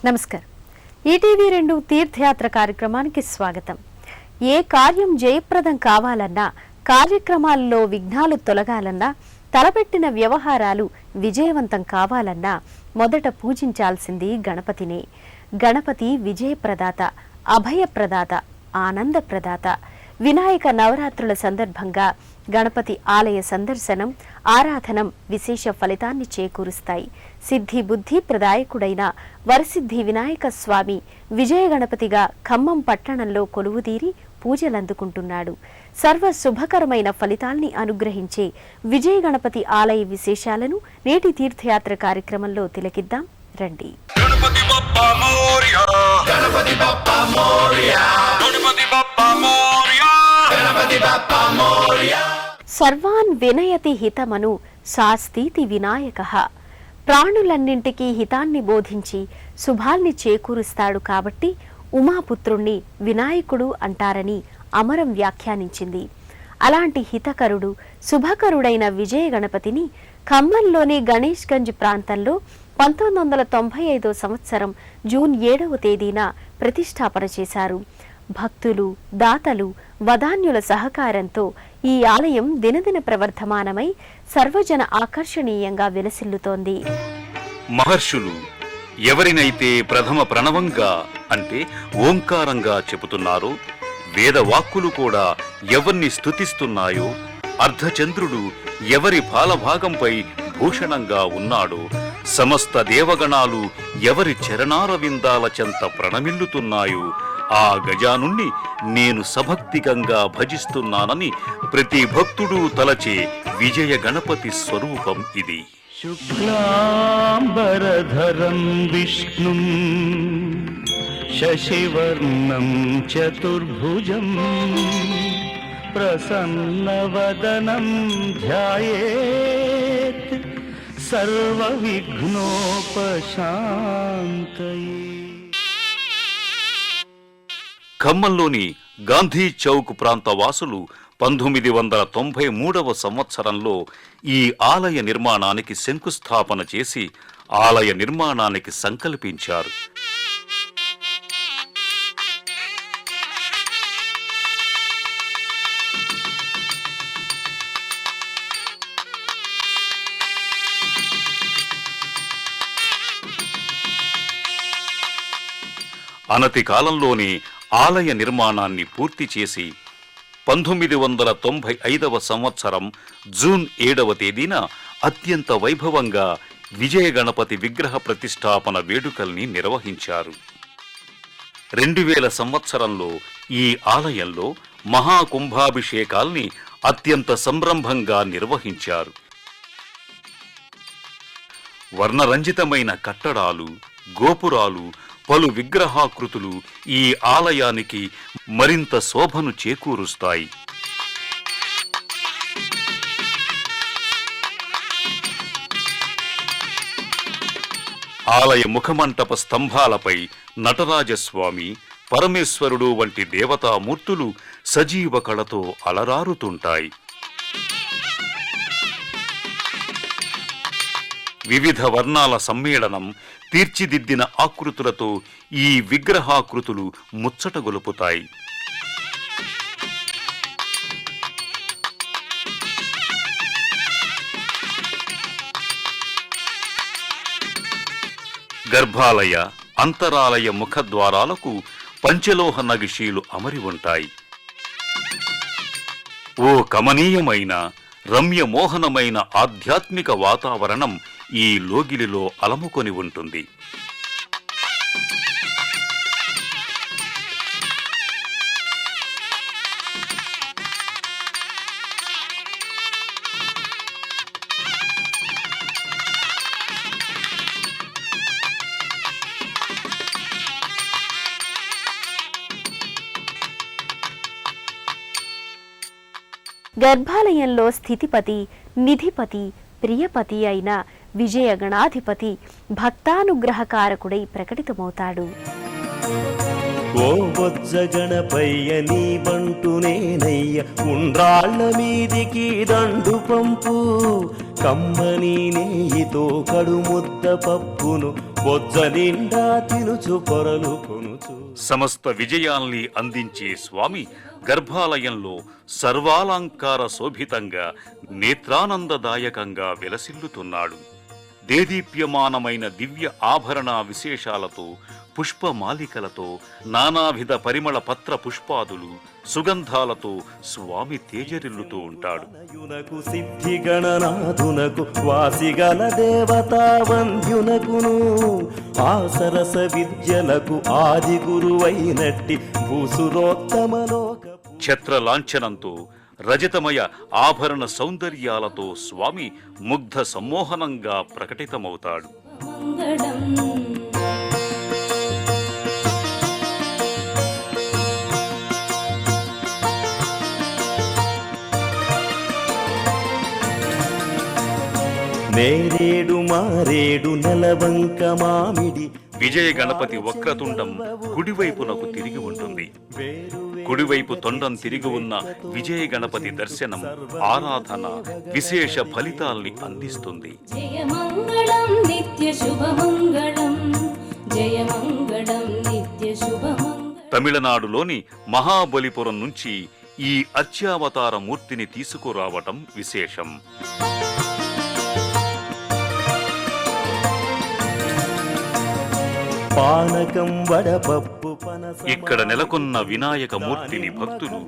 నమస్కారం. ఈటీవీ2 తీర్థయాత్ర కార్యక్రమానికి స్వాగతం. ఏ కార్యం జయప్రదం కావాలన్నా, కార్యక్రమాల్లో విఘ్నాలు తొలగాలన్నా, తలపెట్టిన వ్యవహారాలు విజయవంతం కావాలన్నా మొదట పూజించాల్సింది గణపతినే. గణపతి విజయప్రదాత, అభయప్రదాత, ఆనందప్రదాత. వినాయక నవరాత్రుల సందర్భంగా గణపతి ఆలయ సందర్శనం, ఆరాధనం విశేష ఫలితాన్ని చేకూరుస్తాయి. సిద్ధి బుద్ధి ప్రదాయకుడైన వరసిద్ధి వినాయక స్వామి విజయ గణపతిగా ఖమ్మం పట్టణంలో కొలువుదీరి పూజలందుకుంటున్నాడు. సర్వ శుభకరమైన ఫలితాల్ని అనుగ్రహించే విజయ గణపతి ఆలయ విశేషాలను నేటి తీర్థయాత్ర కార్యక్రమంలో తిలకిద్దాం రండి. గణపతి బప్పా మోరియా, గణపతి బప్పా మోరియా, గణపతి బప్పా మోరియా, గణపతి బప్పా మోరియా. సర్వాన్ వినయతి హితమను శాస్తితి వినాయకః. ప్రాణులన్నింటికీ హితాన్ని బోధించి శుభాల్ని చేకూరుస్తాడు కాబట్టి ఉమాపుత్రుణ్ణి వినాయకుడు అంటారని అమరం వ్యాఖ్యానించింది. అలాంటి హితకరుడు, శుభకరుడైన విజయ గణపతిని ఖమ్మంలోని గణేష్ గంజ్ ప్రాంతంలో 1995 సంవత్సరం జూన్ 7వ తేదీన ప్రతిష్టాపన చేశారు. భక్తులు, దాతలు, వదాన్యుల సహకారంతో ఈ ఆలయం దినదిన ప్రవర్ధమానమై సర్వజన ఆకర్షణీయంగా విలసిల్లుతోంది. మహర్షులు ఎవరినైతే ప్రథమ ప్రణవంగా అంటే ఓంకారంగా చెబుతున్నారో, వేదవాక్కులు కూడా ఎవరిని స్తుతిస్తున్నాయో, అర్ధచంద్రుడు ఎవరి పాలభాగంపై భూషణంగా ఉన్నాడో, సమస్త దేవగణాలు ఎవరి చరణారవిందాల చెంత ప్రణమిల్లుతున్నాయో, ఆ గజానుణ్ణి నేను సభక్తికంగా భజిస్తున్నానని ప్రతి భక్తుడు తలచే విజయ గణపతి స్వరూపం ఇది. శుక్లాంబరధరం విష్ణుం శశివర్ణం చతుర్భుజం ప్రసన్నవదనం ధ్యాయేత్ సర్వవిఘ్నోపశాంతయే. ఖమ్మంలోని గాంధీ చౌక్ ప్రాంత వాసులు 1993వ సంవత్సరంలో ఈ ఆలయ నిర్మాణానికి శంకుస్థాపన చేసి ఆలయ నిర్మాణానికి సంకల్పించారు. అనతి కాలంలోనే ఆలయ నిర్మాణాన్ని పూర్తి చేసి 1995వ సంవత్సరం జూన్ 7వ తేదీన అత్యంత వైభవంగా విజయ గణపతి విగ్రహ ప్రతిష్టాపన వేడుకల్ని నిర్వహించారు. 2000 సంవత్సరంలో ఈ ఆలయంలో మహాకుంభాభిషేకాల్ని అత్యంత సంరంభంగా నిర్వహించారు. వర్ణరంజితమైన కట్టడాలు, గోపురాలు, పలు విగ్రహాకృతులు ఈ ఆలయానికి మరింత శోభను చేకూరుస్తాయి. ఆలయ ముఖమంటప స్తంభాలపై నటరాజస్వామి, పరమేశ్వరుడు వంటి దేవతామూర్తులు సజీవ కళతో అలరారుతుంటాయి. వివిధ వర్ణాల సమ్మేళనం, తీర్చిదిద్దిన ఆకృతులతో ఈ విగ్రహాకృతులు ముచ్చటగొలుపుతాయి. గర్భాలయ, అంతరాలయ ముఖద్వారాలకు పంచలోహ నగిషీలు అమరి ఉంటాయి. ఓ కమనీయమైన, రమ్యమోహనమైన ఆధ్యాత్మిక వాతావరణం ఈ లోగిలిలో అలముకొని ఉంటుంది. గర్భాలయంలో స్థితిపతి, నిధిపతి, ప్రియపతి అయిన విజయ గణాధిపతి భక్తానుగ్రహకారకుడై ప్రకటితమవుతాడు. ఓ బొజ్జ గణపయ్య నీ బంటు నేనయ్య ఉండ్రాళ్ళ మీదికి దండు పంపు కమ్మని నెయ్యితో కడుముద్ద పప్పును బొజ్జ నిండా తినుచు పొరలు కొనుచు. సమస్త విజయాల్ని అందించే స్వామి గర్భాలయంలో సర్వాలంకార శోభితంగా నేత్రానందదాయకంగా విలసిల్లుతున్నాడు. దేదీప్యమానమైన దివ్య ఆభరణ విశేషాలతో, పుష్పమాలికలతో, నానావిధ పరిమళ పత్ర పుష్పాదులు, సుగంధాలతో స్వామి తేజరిల్లుతూ ఉంటాడు. యునకు సిద్ధి గణనాథునకు వాసిగల దేవతా వంద్యునకును ఆసరస విద్యలకు ఆది గురువైనట్టి భూసురోత్తమలోక ఛత్ర లాంఛనంతో, రజతమయ ఆభరణ సౌందర్యాలతో స్వామి ముగ్ధ సమ్మోహనంగా ప్రకటితమవుతాడు. నేరేడు మారేడు నెలవంక మామిడి విజయ గణపతి వక్రతుండం కుడివైపునకు తిరిగి ఉంటుంది. కుడివైపు తొండం తిరిగి ఉన్న విజయ గణపతి దర్శనం, ఆరాధన విశేష ఫలితాల్ని అందిస్తుంది. జయమంగళం నిత్య శుభమంగళం, జయమంగళం నిత్య శుభమంగళం. తమిళనాడులోని మహాబలిపురం నుంచి ఈ అర్చావతార మూర్తిని తీసుకురావటం విశేషం. పానకం వడపప్పు పనస ఇక్కడ నెలకొన్న వినాయక మూర్తిని భక్తులు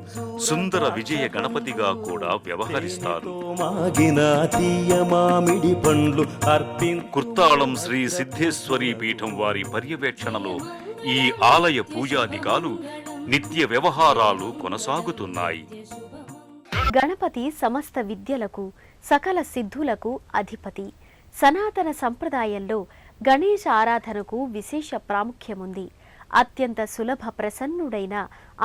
సుందర విజయ గణపతిగా కూడా వ్యవహరిస్తారు. మాగిన తీయ మామిడి పండ్లు కుర్తాళం శ్రీ సిద్ధేశ్వరీ పీఠం వారి పర్యవేక్షణలో ఈ ఆలయ పూజాధికాలు నిత్య వ్యవహారాలు కొనసాగుతున్నాయి. గణపతి సమస్త విద్యలకు, సకల సిద్ధులకు అధిపతి. సనాతన సంప్రదాయంలో గణేశ ఆరాధనకు విశేష ప్రాముఖ్యముంది. అత్యంత సులభ ప్రసన్నుడైన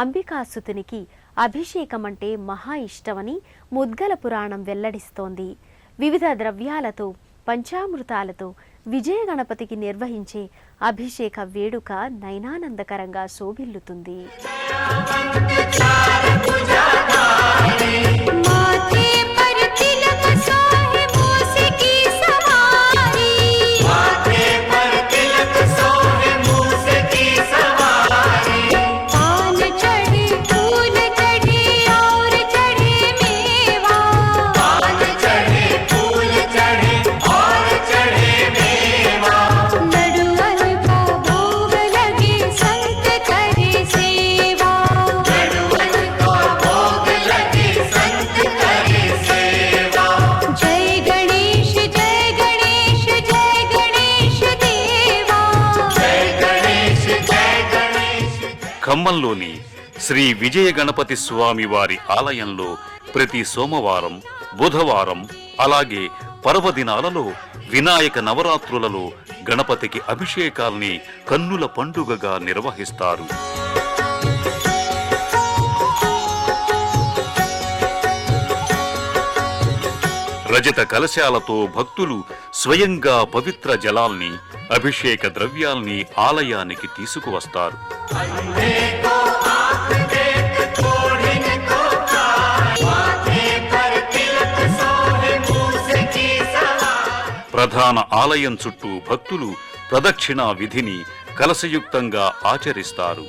అంబికాసుతునికి అభిషేకమంటే మహా ఇష్టమని ముద్గల పురాణం వెల్లడిస్తోంది. వివిధ ద్రవ్యాలతో, పంచామృతాలతో విజయ గణపతికి నిర్వహించే అభిషేక వేడుక నయనానందకరంగా శోభిల్లుతుంది. ఖమ్మంలోని శ్రీ విజయ గణపతి స్వామి వారి ఆలయంలో ప్రతి సోమవారం, బుధవారం, అలాగే పర్వదినాలలో వినాయక నవరాత్రులలో గణపతికి అభిషేకాల్ని కన్నుల పండుగగా నిర్వహిస్తారు. రజత కలశాలతో భక్తులు స్వయంగా పవిత్ర జలాల్ని, అభిషేక ద్రవ్యాల్ని ఆలయానికి తీసుకువస్తారు. ప్రధాన ఆలయం చుట్టూ భక్తులు ప్రదక్షిణా విధిని కలశయుక్తంగా ఆచరిస్తారు.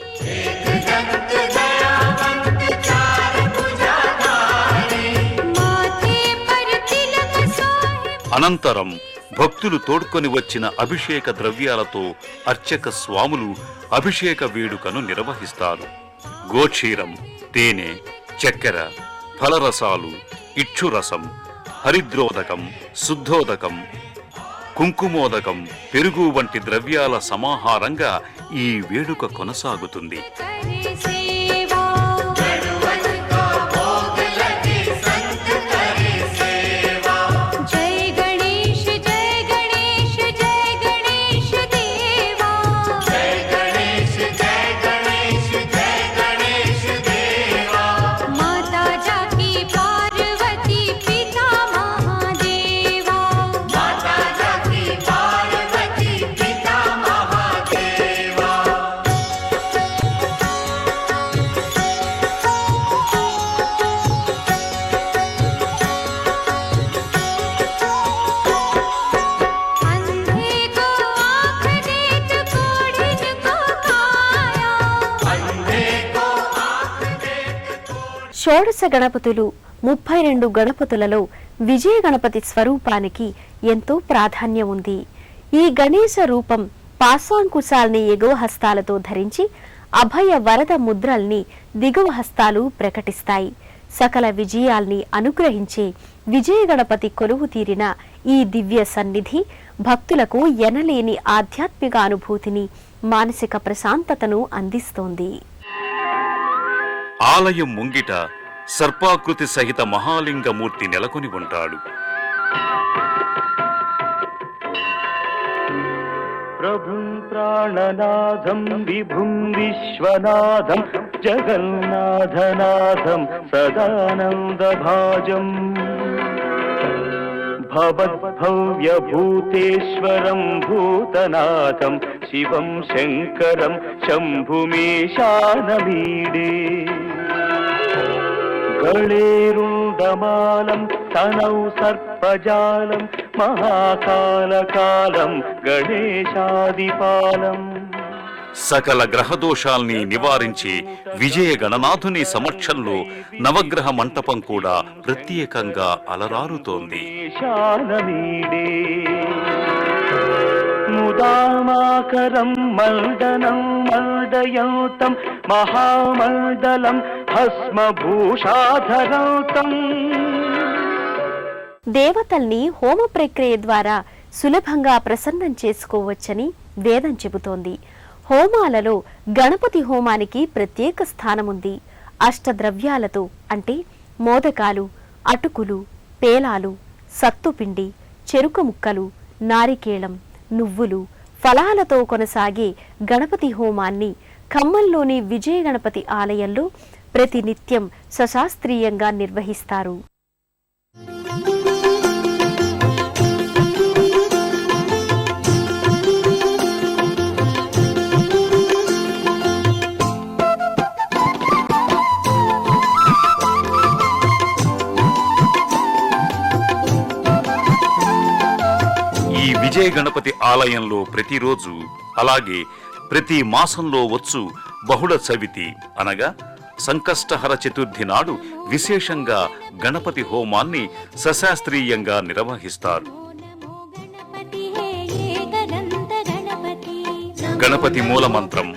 అనంతరం భక్తులు తోడ్కొని వచ్చిన అభిషేక ద్రవ్యాలతో అర్చక స్వాములు అభిషేక వేడుకను నిర్వహిస్తారు. గోక్షీరం, తేనె, చక్కెర, ఫలరసాలు, ఇక్షురసం, హరిద్రోదకం, శుద్ధోదకం, కుంకుమోదకం, పెరుగు వంటి ద్రవ్యాల సమాహారంగా ఈ వేడుక కొనసాగుతుంది. షోడశ గణపతులు 32 గణపతులలో విజయ గణపతి స్వరూపానికి ఎంతో ప్రాధాన్యం ఉంది. ఈ గణేశ రూపం పాశాంకుశాల్ని ఎగువ హస్తాలతో ధరించి అభయ వరద ముద్రల్ని దిగువ హస్తాలు ప్రకటిస్తాయి. సకల విజయాల్ని అనుగ్రహించే విజయ గణపతి కొలువు తీరిన ఈ దివ్య సన్నిధి భక్తులకు ఎనలేని ఆధ్యాత్మిక అనుభూతిని, మానసిక ప్రశాంతతను అందిస్తోంది. ఆలయం ముంగిట సర్పాకృతి సహిత మహాలింగమూర్తి నెలకొని ఉంటాడు. ప్రభుం ప్రాణనాథం విభుం విశ్వనాథం జగన్నాథనాథం సదానందభాజం భవద్భవ్యభూతేశ్వరం భూతనాథం శివం శంకరం శంభుమేశానమీడే గళేరుండమాలం తనౌ సర్పజాలం మహాకాలకాలం గణేశాదిపాలం. సకల గ్రహదోషాల్ని నివారించి విజయ గణనాథుని సమక్షంలో నవగ్రహ మంటపం కూడా ప్రత్యేకంగా అలరారుతోంది. ముదామాకరం మల్దనం మల్దయంతం మహామల్దలం భస్మభూషాధరంతం. దేవతల్ని హోమ ప్రక్రియ ద్వారా సులభంగా ప్రసన్నం చేసుకోవచ్చని వేదం చెబుతోంది. హోమాలలో గణపతి హోమానికి ప్రత్యేక స్థానముంది. అష్టద్రవ్యాలతో అంటే మోదకాలు, అటుకులు, పేలాలు, సత్తుపిండి, చెరుకు ముక్కలు, నారికేళం, నువ్వులు, ఫలాలతో కొనసాగే గణపతి హోమాన్ని ఖమ్మంలోని విజయ గణపతి ఆలయంలో ప్రతినిత్యం సశాస్త్రీయంగా నిర్వహిస్తారు. విజయ గణపతి ఆలయంలో ప్రతిరోజు అలాగే ప్రతి మాసంలో వచ్చు బహుళ చవితి అనగా సంకష్టహర చతుర్థి నాడు విశేషంగా గణపతి హోమాన్ని సశాస్త్రీయంగా నిర్వహిస్తారు. గణపతి మూలమంత్రం,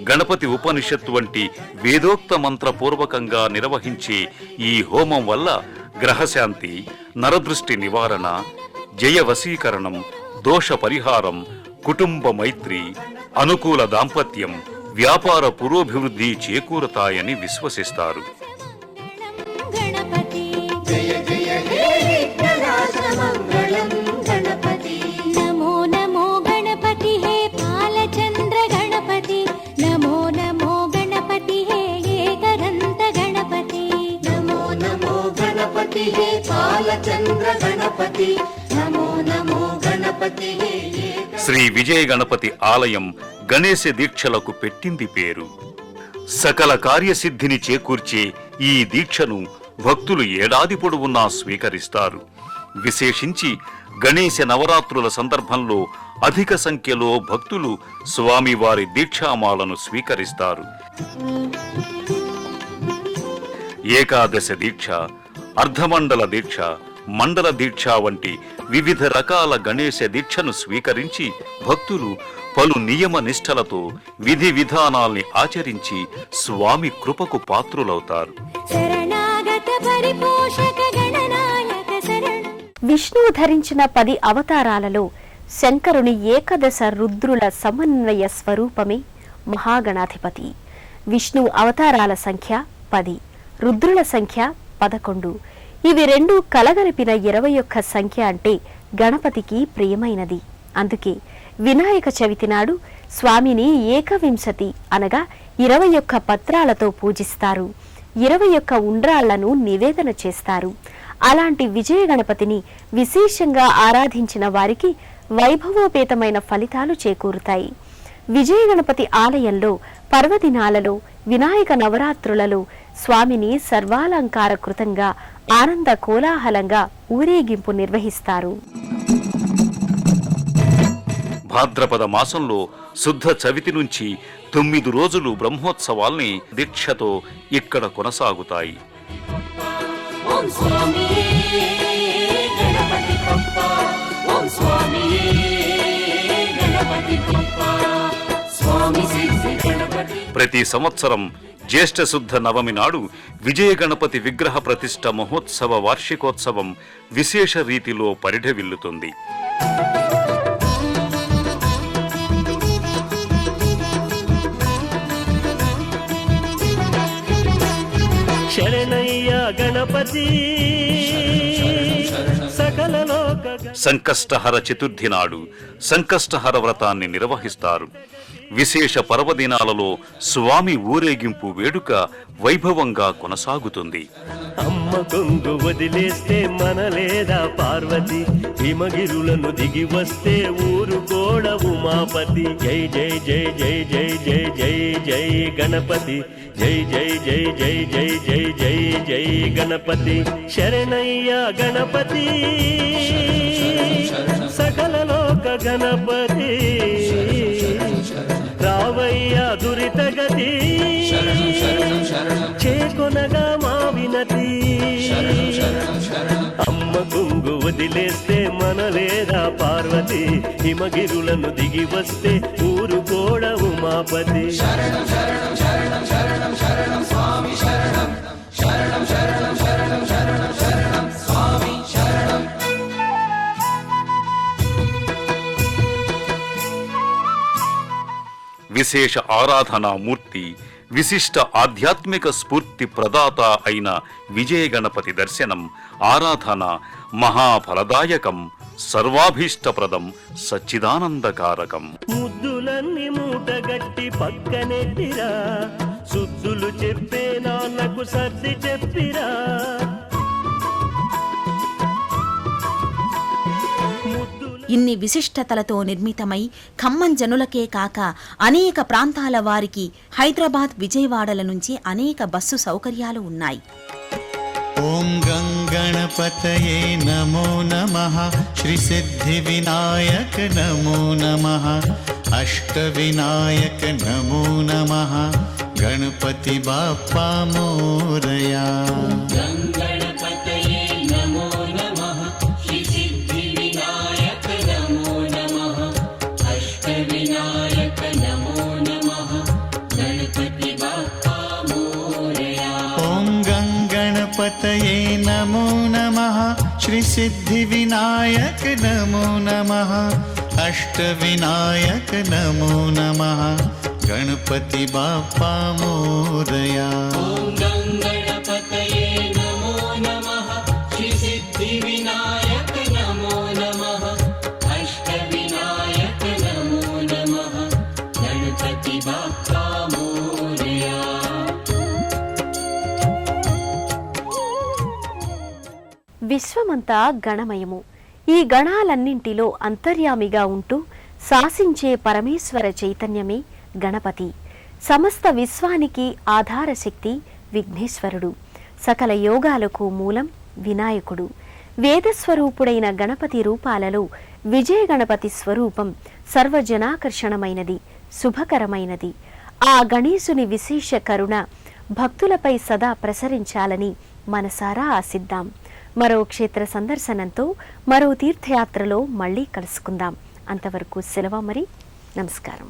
గణపతి ఉపనిషత్తు వంటి వేదోక్త మంత్రపూర్వకంగా నిర్వహించే ఈ హోమం వల్ల గ్రహశాంతి, నరదృష్టి నివారణ, జయ వశీకరణం, దోష పరిహారం, కుటుంబ మైత్రి, అనుకూల దాంపత్యం, వ్యాపార పురోభివృద్ధి చేకూరతాయని విశ్వసిస్తారు. నమో నమో గణపతి హే పాలచంద్ర గణపతి, నమో నమో గణపతి హే ఏకదంత గణపతి, నమో నమో గణపతి హే పాలచంద్ర గణపతి, నమో నమో గణపతి హే. శ్రీ విజయ గణపతి ఆలయం గణేశ దీక్షలకు పెట్టింది పేరు. సకల కార్యసిద్ధిని చేకూర్చే ఈ దీక్షను భక్తులు ఏడాది పొడవునా స్వీకరిస్తారు. విశేషించి గణేశ నవరాత్రుల సందర్భంలో అధిక సంఖ్యలో భక్తులు స్వామివారి దీక్షామాలను స్వీకరిస్తారు. ఏకాదశ దీక్ష, అర్ధమండల దీక్ష, మండల దీక్ష వంటి వివిధ రకాల గణేశ దీక్షను స్వీకరించి భక్తులు పలు నియమ నిష్టలతో విధి విధానాల్ని ఆచరించి స్వామి కృపకు పాత్రులవుతారు. విష్ణువు ధరించిన 10 అవతారాలలో శంకరుని ఏకదశ రుద్రుల సమన్వయ స్వరూపమే మహాగణాధిపతి. విష్ణువు అవతారాల సంఖ్య 10, రుద్రుల సంఖ్య 11. ఇవి రెండు కలగలిపిన 21 సంఖ్య అంటే గణపతికి ప్రియమైనది. అందుకే వినాయక చవితి నాడు స్వామిని ఏకవింశతి అనగా 21 పత్రాలతో పూజిస్తారు. 21 ఉండ్రాళ్లను నివేదన చేస్తారు. అలాంటి విజయ గణపతిని విశేషంగా ఆరాధించిన వారికి వైభవోపేతమైన ఫలితాలు చేకూరుతాయి. విజయ గణపతి ఆలయంలో పర్వదినాలలో, వినాయక నవరాత్రులలో స్వామిని సర్వాలంకారకృతంగా ఆనంద కోలాహలంగా ఊరేగింపు నిర్వహిస్తారు. భాద్రపద మాసంలో శుద్ధ చవితి నుంచి 9 రోజులు బ్రహ్మోత్సవాల్ని దీక్షతో ఇక్కడ కొనసాగుతాయి. ఓం స్వామియే గణపతి బప్ప ఓం స్వామియే గణపతి బప్ప స్వామి సిద్ధి గణపతి. ప్రతి సంవత్సరం జ్యేష్ఠ శుద్ధ నవమి నాడు విజయ గణపతి విగ్రహ ప్రతిష్ఠ మహోత్సవ వార్షికోత్సవం విశేష రీతిలో పరిఢవిల్లుతుంది. శరణయ్య గణపతి సకల లోక సంకష్టహర చతుర్థి నాడు సంకష్టహర వ్రతాన్ని నిర్వహిస్తారు. విశేష పర్వదినాలలో స్వామి ఊరేగింపు వేడుక వైభవంగా కొనసాగుతుంది. అమ్మ కొంగు వదిలేస్తే మనలేదా పార్వతి, హిమగిరులను దిగి వస్తే ఊరు గోడ ఉమాపతి. జై జై జై జై జై జై జై జై గణపతి, జై జై జై జై జై జై జై జై గణపతి. శరణయ్య గణపతి సకల లోక గణపతి, రావయ్య దురిత గతి చేకొనగా మా వినతి. అమ్మ కొంగు వదిలేస్తే మనలేదా పార్వతి, హిమగిరులను దిగి వస్తే ఊరు గోడ ఉమాపతి. శరణం శరణం శరణం శరణం శరణం స్వామి శరణం శరణం శరణం శరణం శరణం శరణం స్వామి శరణం. విశేష ఆరాధనా మూర్తి, విశిష్ట ఆధ్యాత్మిక స్ఫూర్తి ప్రదాత అయిన విజయ గణపతి దర్శనం, ఆరాధన మహాఫలదాయకం, సర్వాభీష్టప్రదం, సచ్చిదానందకారకం. ముద్దులన్నీ మూటగట్టి పక్కనెట్టిరా, సుద్దులు చెప్పే నాన్నకు సర్ది చెప్పిరా. ఇన్ని విశిష్టతలతో నిర్మితమై ఖమ్మం జనులకే కాక అనేక ప్రాంతాల వారికి హైదరాబాద్, విజయవాడల నుంచి అనేక బస్సు సౌకర్యాలు ఉన్నాయి. ఓం గంగణపతయే నమో నమః, శ్రీ సిద్ధి వినాయక నమో నమః, అష్ట వినాయక నమో నమః, గణపతి బాప్పా మోరయా. గంగణపతయే నమో నమః, శ్రీ సిద్ధి వినాయక నమో నమః, అష్ట వినాయక నమో నమః, గణపతి బాప్పా మోరయా. ఓం గంగణపతయే నమో నమః, శ్రీ సిద్ధి వినాయక నమో నమః, అష్ట వినాయక నమో నమః, గణపతి బాప్పా మోరయా. ఓం గంగణపతయే నమో నమః, శ్రీ సిద్ధి వినాయక నమో నమః, అష్ట వినాయక నమో నమః, గణపతి బాప్పా మోరయా. విశ్వమంతా గణమయము. ఈ గణాలన్నింటిలో అంతర్యామిగా ఉంటూ శాసించే పరమేశ్వర చైతన్యమే గణపతి. సమస్త విశ్వానికి ఆధార శక్తి విఘ్నేశ్వరుడు. సకల యోగాలకు మూలం వినాయకుడు. వేదస్వరూపుడైన గణపతి రూపాలలో విజయ గణపతి స్వరూపం సర్వజనాకర్షణమైనది, శుభకరమైనది. ఆ గణేశుని విశేష కరుణ భక్తులపై సదా ప్రసరించాలని మనసారా ఆశిద్దాం. మరో క్షేత్ర సందర్శనంతో, మరో తీర్థయాత్రలో మళ్ళీ కలుసుకుందాం. అంతవరకు సెలవు. మరి నమస్కారం.